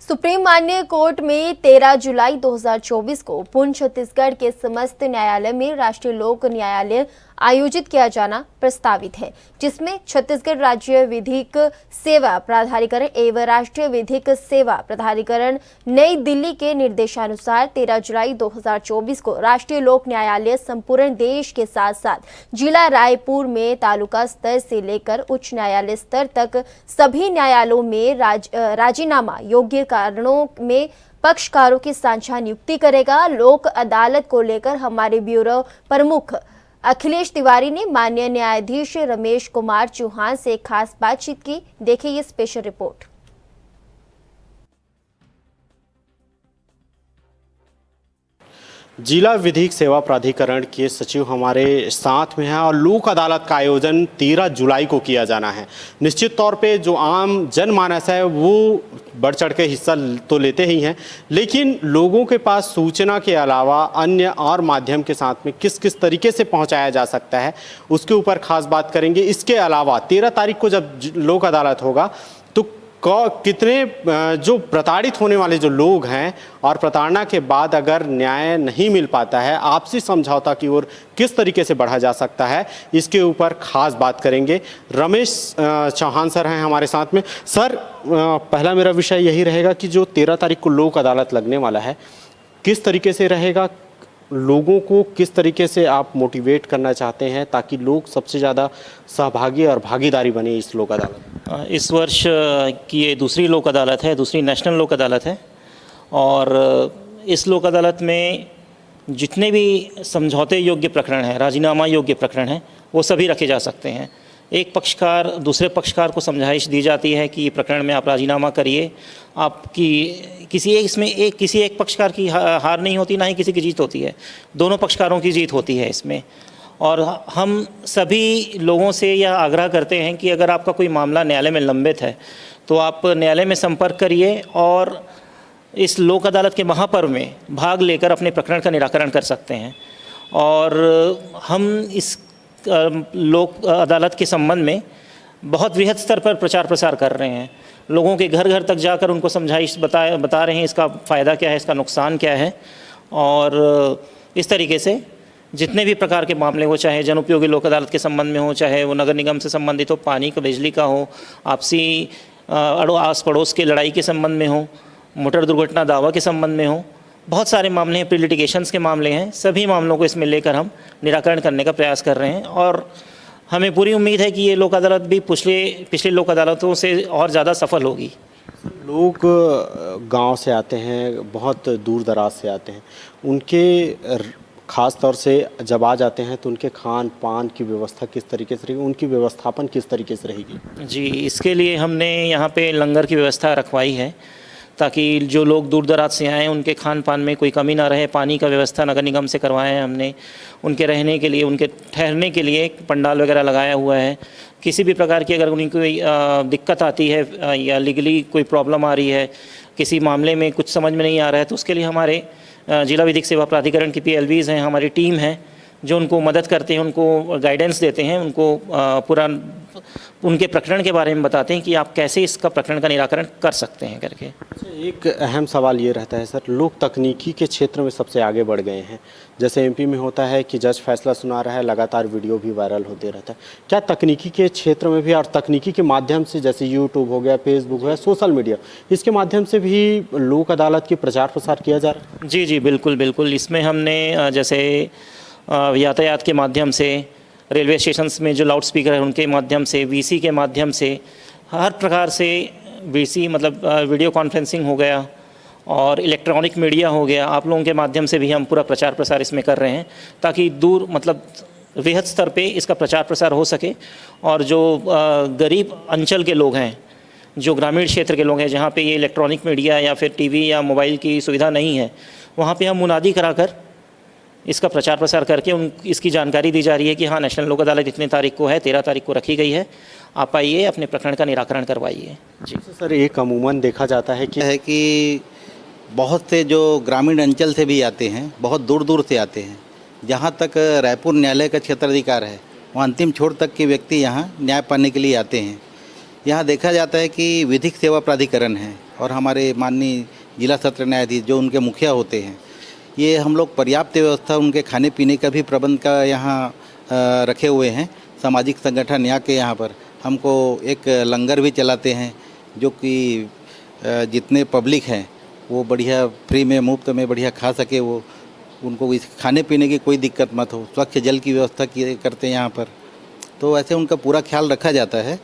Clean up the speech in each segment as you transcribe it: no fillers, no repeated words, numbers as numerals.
Supreme मान्य court में 13 जुलाई 2024 को पूर्ण छत्तीसगढ़ के समस्त न्यायालय में राष्ट्रीय लोक न्यायालय आयोजित किया जाना प्रस्तावित है, जिसमें छत्तीसगढ़ राज्य विधिक सेवा प्राधिकरण एवं राष्ट्रीय विधिक सेवा प्राधिकरण नई दिल्ली के निर्देशानुसार 13 जुलाई 2024 को राष्ट्रीय लोक न्यायालय संपूर्ण देश के साथ साथ जिला रायपुर में तालुका स्तर से लेकर उच्च न्यायालय स्तर तक सभी न्यायालयों में राजीनामा योग्य कारणों में पक्षकारों की साझा नियुक्ति करेगा। लोक अदालत को लेकर हमारे ब्यूरो प्रमुख अखिलेश तिवारी ने माननीय न्यायाधीश रमेश कुमार चौहान से खास बातचीत की। देखिए ये स्पेशल रिपोर्ट। जिला विधिक सेवा प्राधिकरण के सचिव हमारे साथ में हैं और लोक अदालत का आयोजन 13 जुलाई को किया जाना है। निश्चित तौर पे जो आम जनमानस है वो बढ़ चढ़ के हिस्सा तो लेते ही हैं, लेकिन लोगों के पास सूचना के अलावा अन्य और माध्यम के साथ में किस किस तरीके से पहुंचाया जा सकता है उसके ऊपर खास बात करेंगे। इसके अलावा 13 तारीख को जब लोक अदालत होगा तो कितने जो प्रताड़ित होने वाले जो लोग हैं और प्रताड़ना के बाद अगर न्याय नहीं मिल पाता है, आपसी समझौता की ओर किस तरीके से बढ़ा जा सकता है, इसके ऊपर खास बात करेंगे। रमेश चौहान सर हैं हमारे साथ में। सर, पहला मेरा विषय यही रहेगा कि जो 13 तारीख को लोक अदालत लगने वाला है, किस तरीके से रहेगा, लोगों को किस तरीके से आप मोटिवेट करना चाहते हैं ताकि लोग सबसे ज़्यादा सहभागी और भागीदारी बने इस लोक अदालत? इस वर्ष की ये दूसरी लोक अदालत है, दूसरी नेशनल लोक अदालत है और इस लोक अदालत में जितने भी समझौते योग्य प्रकरण हैं, राजीनामा योग्य प्रकरण हैं, वो सभी रखे जा सकते हैं। एक पक्षकार दूसरे पक्षकार को समझाइश दी जाती है कि ये प्रकरण में आप राजीनामा करिए। आपकी किसी एक पक्षकार की हार नहीं होती, ना ही किसी की जीत होती है, दोनों पक्षकारों की जीत होती है इसमें। और हम सभी लोगों से यह आग्रह करते हैं कि अगर आपका कोई मामला न्यायालय में लंबित है तो आप न्यायालय में संपर्क करिए और इस लोक अदालत के महापर्व में भाग लेकर अपने प्रकरण का निराकरण कर सकते हैं। और हम इस लोक अदालत के संबंध में बहुत वृहद स्तर पर प्रचार प्रसार कर रहे हैं। लोगों के घर घर तक जाकर उनको समझाइश बता रहे हैं इसका फ़ायदा क्या है, इसका नुकसान क्या है। और इस तरीके से जितने भी प्रकार के मामले हो, चाहे जनउपयोगी लोक अदालत के संबंध में हो, चाहे वो नगर निगम से संबंधित हो, पानी का, बिजली का हो, आपसी आस पड़ोस के लड़ाई के संबंध में हो, मोटर दुर्घटना दावा के संबंध में हो, बहुत सारे मामले हैं, प्री लिटिगेशंस के मामले हैं, सभी मामलों को इसमें लेकर हम निराकरण करने का प्रयास कर रहे हैं। और हमें पूरी उम्मीद है कि ये लोक अदालत भी पिछले लोक अदालतों से और ज़्यादा सफल होगी। लोग गांव से आते हैं, बहुत दूर दराज से आते हैं, उनके ख़ास तौर से जब आ जाते हैं तो उनके खान पान की व्यवस्था किस तरीके से रहेगी, उनकी व्यवस्थापन किस तरीके से रहेगी? जी, इसके लिए हमने यहाँ पे लंगर की व्यवस्था रखवाई है ताकि जो लोग दूर दराज से आएँ उनके खान पान में कोई कमी ना रहे। पानी का व्यवस्था नगर निगम से करवाए हैं हमने, उनके रहने के लिए, उनके ठहरने के लिए पंडाल वगैरह लगाया हुआ है। किसी भी प्रकार की अगर उन्हें कोई दिक्कत आती है या लीगली कोई प्रॉब्लम आ रही है, किसी मामले में कुछ समझ में नहीं आ रहा है, तो उसके लिए हमारे जिला विधिक सेवा प्राधिकरण की PLVs हैं, हमारी टीम है जो उनको मदद करते हैं, उनको गाइडेंस देते हैं, उनको पूरा उनके प्रकरण के बारे में बताते हैं कि आप कैसे इसका प्रकरण का निराकरण कर सकते हैं करके। एक अहम सवाल ये रहता है सर, लोग तकनीकी के क्षेत्र में सबसे आगे बढ़ गए हैं। जैसे MP में होता है कि जज फैसला सुना रहा है, लगातार वीडियो भी वायरल होते रहता है। क्या तकनीकी के क्षेत्र में भी और तकनीकी के माध्यम से, जैसे YouTube हो गया, Facebook हो गया, सोशल मीडिया, इसके माध्यम से भी लोक अदालत की प्रचार प्रसार किया जा रहा है? जी, बिल्कुल बिल्कुल। इसमें हमने जैसे यातायात के माध्यम से, रेलवे स्टेशंस में जो लाउड स्पीकर है उनके माध्यम से, VC के माध्यम से, हर प्रकार से VC मतलब वीडियो कॉन्फ्रेंसिंग हो गया और इलेक्ट्रॉनिक मीडिया हो गया, आप लोगों के माध्यम से भी हम पूरा प्रचार प्रसार इसमें कर रहे हैं ताकि दूर मतलब वृहद स्तर पे इसका प्रचार प्रसार हो सके। और जो गरीब अंचल के लोग हैं, जो ग्रामीण क्षेत्र के लोग हैं, जहाँ पे ये इलेक्ट्रॉनिक मीडिया या फिर TV या मोबाइल की सुविधा नहीं है, वहाँ पे हम मुनादी कराकर इसका प्रचार प्रसार करके इसकी जानकारी दी जा रही है कि हाँ, नेशनल लोक अदालत इतने तारीख को है, 13 तारीख को रखी गई है, आप आइए, अपने प्रकरण का निराकरण करवाइए। जी सर, एक अमूमन देखा जाता है कि बहुत से जो ग्रामीण अंचल से भी आते हैं, बहुत दूर दूर से आते हैं। जहाँ तक रायपुर न्यायालय का क्षेत्राधिकार है, वहाँ अंतिम छोर तक के व्यक्ति यहाँ न्याय पाने के लिए आते हैं। यहाँ देखा जाता है कि विधिक सेवा प्राधिकरण है और हमारे माननीय जिला सत्र न्यायाधीश जो उनके मुखिया होते हैं, ये हम लोग पर्याप्त व्यवस्था उनके खाने पीने का भी प्रबंध का यहाँ रखे हुए हैं। सामाजिक संगठन यहाँ के यहाँ पर हमको एक लंगर भी चलाते हैं, जो कि जितने पब्लिक हैं वो बढ़िया फ्री में मुफ्त में बढ़िया खा सके, वो उनको इस खाने पीने की कोई दिक्कत मत हो। स्वच्छ जल की व्यवस्था करते हैं यहाँ पर, तो ऐसे उनका पूरा ख्याल रखा जाता है।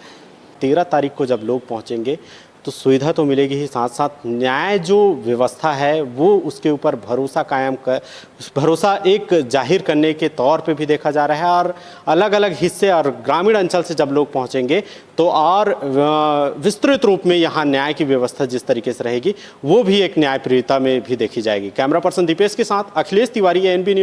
13 तारीख को जब लोग पहुंचेंगे तो सुविधा तो मिलेगी ही, साथ साथ न्याय जो व्यवस्था है वो उसके ऊपर भरोसा एक जाहिर करने के तौर पे भी देखा जा रहा है। और अलग अलग हिस्से और ग्रामीण अंचल से जब लोग पहुंचेंगे तो और विस्तृत रूप में यहाँ न्याय की व्यवस्था जिस तरीके से रहेगी वो भी एक न्यायप्रियता में भी देखी जाएगी। कैमरा पर्सन दीपेश के साथ अखिलेश तिवारी, एनबी न्यूज़।